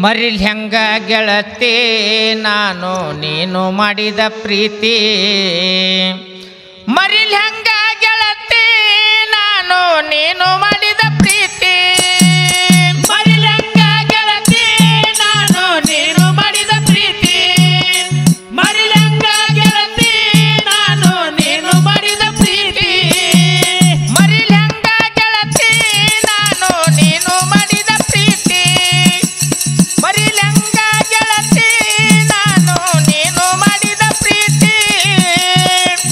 ಮರಿಲ್ ಹೆಂಗ ಗೆಳತಿ ನಾನು ನೀನು ಮಾಡಿದ ಪ್ರೀತಿ ಮರಿಲ್ ಹೆಂಗ ಗೆಳತಿ ನಾನು ನೀನು ಮಾಡಿದ ಪ್ರೀತಿ ಮರಿಲ್ ಹೆಂಗ ಗೆಳತಿ ನಾನು ನೀನು ಮಾಡಿದ ಪ್ರೀತಿ ಮರಿಲ್ ಹೆಂಗ ಗೆಳತಿ ನಾನು ನೀನು ಮಾಡಿದ ಪ್ರೀತಿ ಮರಿಲ್ ಹೆಂಗ ಗೆಳತಿ ನಾನು ನೀನು ಮಾಡಿದ ಪ್ರೀತಿ ಮರಿಲ್ ಹೆಂಗ ಗೆಳತಿ ನಾನು ನೀನು ಮಾಡಿದ ಪ್ರೀತಿ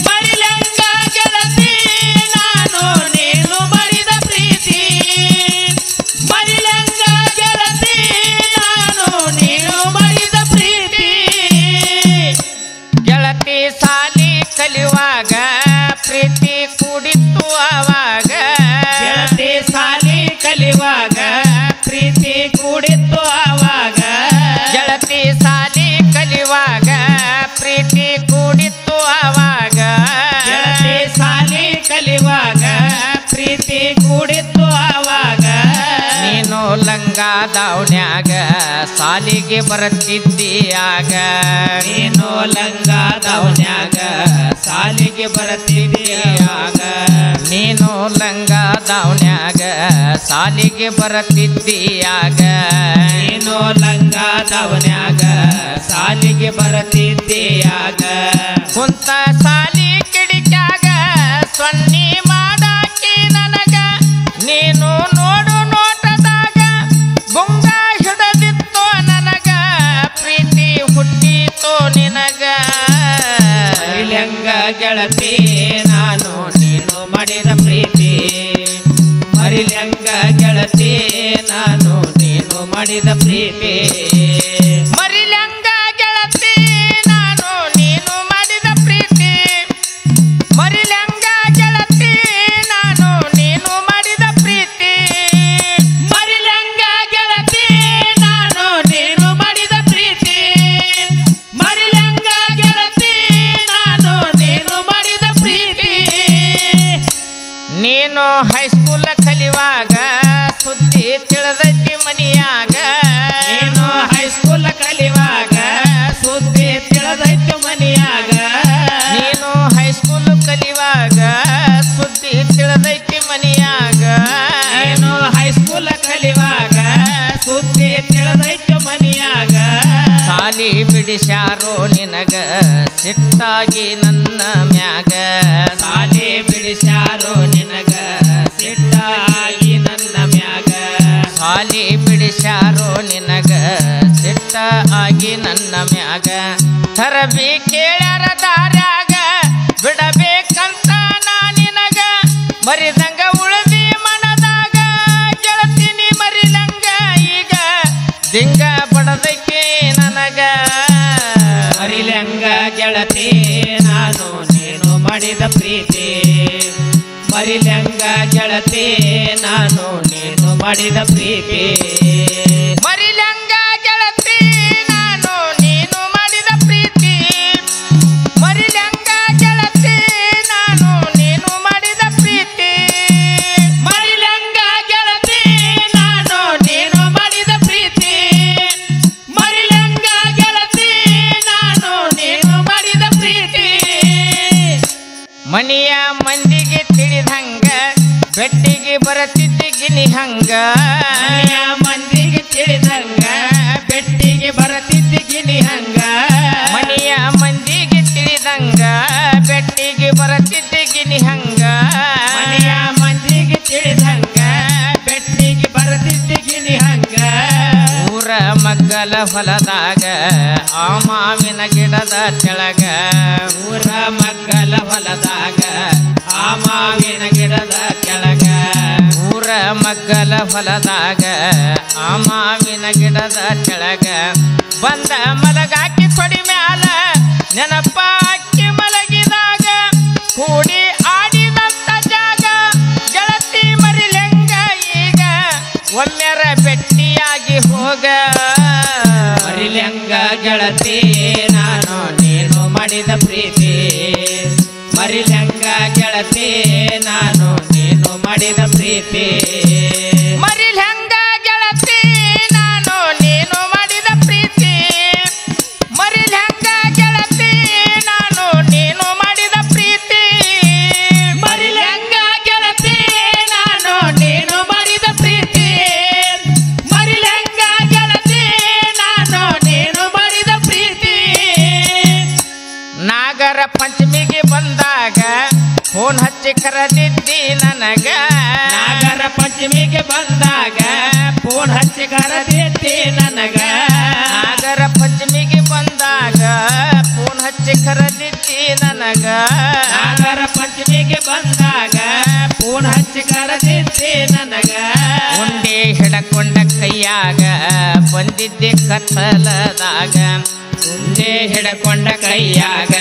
ಮರಿಲ್ ಹೆಂಗ ಗೆಳತಿ ನಾನು ನೀನು ಮಾಡಿದ ಪ್ರೀತಿ ಮರಿಲ್ ಹೆಂಗ ಗೆಳತಿ ನಾನು ನೀನು ಮಾಡಿದ ಪ್ರೀತಿ ಗೆಳತಿ ಸಾಲಿ ಕಲಿಯುವಾಗ ಪ್ರೀತಿ ಕೂಡಿತ್ತು ಆವಾಗ ಗೆಳತಿ ಸಾಲಿ ಕಲಿಯುವಾಗ ಪ್ರೀತಿ ಕೂಡಿತ್ತು ಆವಾಗ ಗೆಳತಿ ಸಾಲಿ ಕಲಿಯುವಾಗ ಪ್ರೀತಿ ಕೂಡಿತ್ತು ಆವಾಗ ಗೆಳತಿ ಸಾಲಿ ಕಲಿಯುವಾಗ ಪ್ರೀತಿ ಕೂಡಿತ್ತು ಆವಾಗ ನೀನು ಲಂಗ ದಾವಣ್ಯಾಗ ಸಾಲಿಗೆ ಬರುತ್ತಿದ್ದೀಯಾಗ ನೀನು ಲಂಗ ದಾವಣ್ಯಾಗ ಸಾಲಿಗೆ ಬರುತ್ತಿದ್ದೀಯಾಗ ನೀನು ಲಂಗ ದಾವಣ್ಯಾಗ ಸಾಲಿಗೆ ಬರುತ್ತಿದ್ದೀಯಾಗ ನೀನು ಲಂಗ ದಾವಣ್ಯಾಗ ಸಾಲಿಗೆ ಬರುತ್ತಿದ್ದೀಯಾಗ ಕುಂತ ಸಾಲಿ ಕಿಡಿಕ್ಯಾಗ ಸೊನ್ನಿ ಮಾಡಾಕಿ ನನಗ ನೀನು ನೋಡು ನೋಟದಾಗ ಗುಂಗ ಹಿಡದಿತ್ತು ನನಗ ಪ್ರೀತಿ ಹುಟ್ಟಿತು ನಿನಗ ಮರಿಲ್ ಹೆಂಗ ಗೆಳತಿ ನಾನು ನೀನು ಮಾಡಿದ ಪ್ರೀತಿ ಮರಿಲ್ ಹೆಂಗ ಗೆಳತಿ ನಾನು ನೀನು ಮಾಡಿದ ಪ್ರೀತಿ ಮರಿಲ್ ಹೆಂಗ ಗೆಳತಿ ನಾನು ನೀನು ಮಾಡಿದ ಪ್ರೀತಿ ಮರಿಲ್ ಹೆಂಗ ಗೆಳತಿ ನಾನು ನೀನು ಮಾಡಿದ ಪ್ರೀತಿ ಮರಿಲ್ ಹೆಂಗ ಗೆಳತಿ ನಾನು ನೀನು ಮಾಡಿದ ಪ್ರೀತಿ ಮರಿಲ್ ಹೆಂಗ ಗೆಳತಿ ನಾನು ನೀನು ಮಾಡಿದ ಪ್ರೀತಿ ನೀನು ಹೈಸ್ಕೂಲ್ ಕಲಿಯುವಾಗ ಸುದ್ದಿ ತಿಳಿದೈತಿ ಮನಿಯಾಗ ನೀನು ಹೈಸ್ಕೂಲ್ ಕಲಿಯುವಾಗ ಸುದ್ದಿ ತಿಳಿದೈತು ಮನಿಯಾಗ ನೀನು ಹೈಸ್ಕೂಲ್ ಕಲಿಯುವಾಗ ಸುದ್ದಿ ತಿಳಿದೈತಿ ಮನಿಯಾಗ ನೀನು ಹೈಸ್ಕೂಲ್ ಕಲಿಯುವಾಗ ಸುದ್ದಿ ತಿಳಿದೈತು ಮನಿಯಾಗ ಸಾಲಿ ಬಿಡಿಸ್ಯಾರೋ ನಿನಗ ಸಿಟ್ಟಾಗಿ ನನ್ನ ಮ್ಯಾಗ ಸಾಲಿ ಬಿಡಿಸ್ಯಾರೋ ನಿನಗ ಸಿಟ್ಟಾಗಿ ನನ್ನ ಮ್ಯಾಗ ಸಾಲಿ ಬಿಡಿಸ್ಯಾರೋ ನಿನಗ ಸಿಟ್ಟ ಆಗಿ ನನ್ನ ಮ್ಯಾಗ ತರಬಿ ಕೇಳ್ಯಾರ ದಾರ್ಯಾಗ ಬಿಡಬೇಕಂತ ನಾ ನಿನಗ ಮರಿದಂಗ ಉಳದಿ ಮನದಾಗ ಗೆಳತಿನಿ ಮರಿಲಂಗ ಈಗ ದಿಂಗ ಬಡದಕ್ಕೆ ನನಗ ಮರಿಲ್ ಹೆಂಗ ಗೆಳತಿ ನಾನು ನೀನು ಮಾಡಿದ ಪ್ರೀತಿ ಮರಿಲ್ ಹೆಂಗ ಗೆಳತಿ ನಾನು ನೀನು ಮಾಡಿದ ಪ್ರೀತಿ ಮರಿಲ್ ಹೆಂಗ ಗೆಳತಿ ನಾನು ನೀನು ಮಾಡಿದ ಪ್ರೀತಿ ಮರಿಲ್ ಹೆಂಗ ಗೆಳತಿ ನಾನು ನೀನು ಮಾಡಿದ ಪ್ರೀತಿ ಮರಿಲ್ ಹೆಂಗ ಗೆಳತಿ ನಾನು ನೀನು ಮಾಡಿದ ಪ್ರೀತಿ ಮರಿಲ್ ಹೆಂಗ ಗೆಳತಿ ನಾನು ನೀನು ಮಾಡಿದ ಪ್ರೀತಿ ಮನಿಯ ಮಂದಿಗೆ ತಿಳಿದಂಗ ಬೆಟ್ಟಿಗೆ ಬರತಿದ್ದಿ ಗಿನಿ ಹಂಗ ಮನೆಯ ಮಂದಿಗೆ ತಿಳಿದಂಗ ಬೆಟ್ಟಿಗೆ ಬರತಿದ್ದಿ ಗಿನಿ ಹಂಗ ಮನಿಯ ಮಂದಿಗೆ ತಿಳಿದಂಗ ಬೆಟ್ಟಿಗೆ ಬರತಿದ್ದಿ ಗಿನಿ ಹಂಗ ಮನೆಯ ಮಂದಿಗೆ ತಿಳಿದಂಗ ಬೆಟ್ಟಿಗೆ ಬರತಿದ್ದಿ ಗಿನಿ ಹಂಗ ಊರ ಮಗ್ಗಲ ಹೊಲದಾಗ ಆ ಮಾವಿನ ಗಿಡದ ಕೆಳಗ ಊರ ಮಗ್ಗಲ ಹೊಲದಾಗ ಆ ಮಾವಿನ ಗಿಡದ ಕೆಳಗ ಊರ ಮಗ್ಗಲ ಹೊಲದಾಗ ಆ ಮಾವಿನ ಗಿಡದ ಕೆಳಗ ಬಂದ ಮಲಗಾಕಿ ಕೊಡಿ ಮ್ಯಾಲ ನೆನಪ ಅಕ್ಕಿ ಮಲಗಿದಾಗ ಕೂಡಿ ಆಡಿದಂತ ಜಾಗ ಗೆಳತಿ ಮರಿಲ್ ಹೆಂಗ ಈಗ ಒಮ್ಮೆರ ಬೆಟ್ಟಿಯಾಗಿ ಹೋಗ ಮರಿಲ್ ಹೆಂಗ ಗೆಳತಿ ನಾನು ನೀನು ಮಾಡಿದ ಪ್ರೀತಿ ಮರಿಲ್ ಹೆಂಗ ಗೆಳತಿ ನಾನು ನೀನು ಮಾಡಿದ ಪ್ರೀತಿ ಮರಿಲ್ ಹೆಂಗ ಗೆಳತಿ ನಾನು ನೀನು ಮಾಡಿದ ಫೋನ್ ಹಚ್ಚಿ ಕರೆದಿದ್ದಿ ನನಗ ನಾಗರ ಪಂಚಮಿಗೆ ಬಂದಾಗ ಫೋನ್ ಹಚ್ಚಿ ಕರೆದಿದ್ದಿ ನನಗ ನಾಗರ ಪಂಚಮಿಗೆ ಬಂದಾಗ ಫೋನ್ ಹಚ್ಚಿ ಕರೆದಿದ್ದಿ ನನಗ ನಾಗರ ಪಂಚಮಿಗೆ ಬಂದಾಗ ಫೋನ್ ಹಚ್ಚಿ ಕರೆದಿದ್ದಿ ನನಗ ಉಂಡೆ ಹಿಡಕೊಂಡ ಕೈಯಾಗ ಬಂದಿದ್ದೆ ಕತ್ತಲದಾಗ ಉಂಡೆ ಹಿಡಕೊಂಡ ಕೈಯಾಗ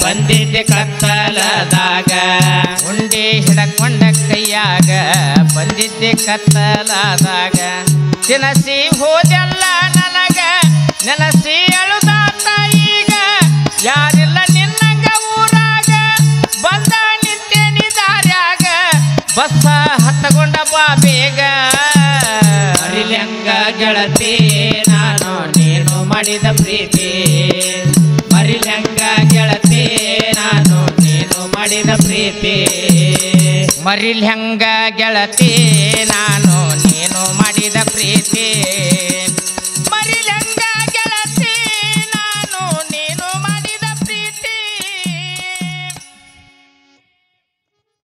ಬಂದಿದ್ದೆ ಕತ್ತಲದಾಗ ಉಂಡೆ ಹಿಡಕೊಂಡ ಕೈಯಾಗ ಬಂದಿದ್ದೆ ಕತ್ತಲದಾಗ ತಿನಸಿ ಹೋದೆಲ್ಲ ನನಗ ನೆನಸಿ ಅಳುದಾತ ಈಗ ಯಾರಿಲ್ಲ ನಿನ್ನಂಗ ಊರಾಗ ಬಂದ ನಿಂತೇನಿ ದಾರ್ಯಾಗ ಬಸ್ಸ ಹತ್ತಗೊಂಡ ಬಾ ಬೇಗ ಮರಿಲ್ಯಂಗ ಗೆಳತಿ ನಾನು ನೀನು ಮಾಡಿದ ಪ್ರೀತಿ ಮರಿಲ್ಯಂಗ ಗೆಳತಿ ನಾನು ನೀನು ಮಾಡಿದ ಪ್ರೀತಿ ಮರಿಲ್ ಹೆಂಗ ಗೆಳತಿ ನಾನು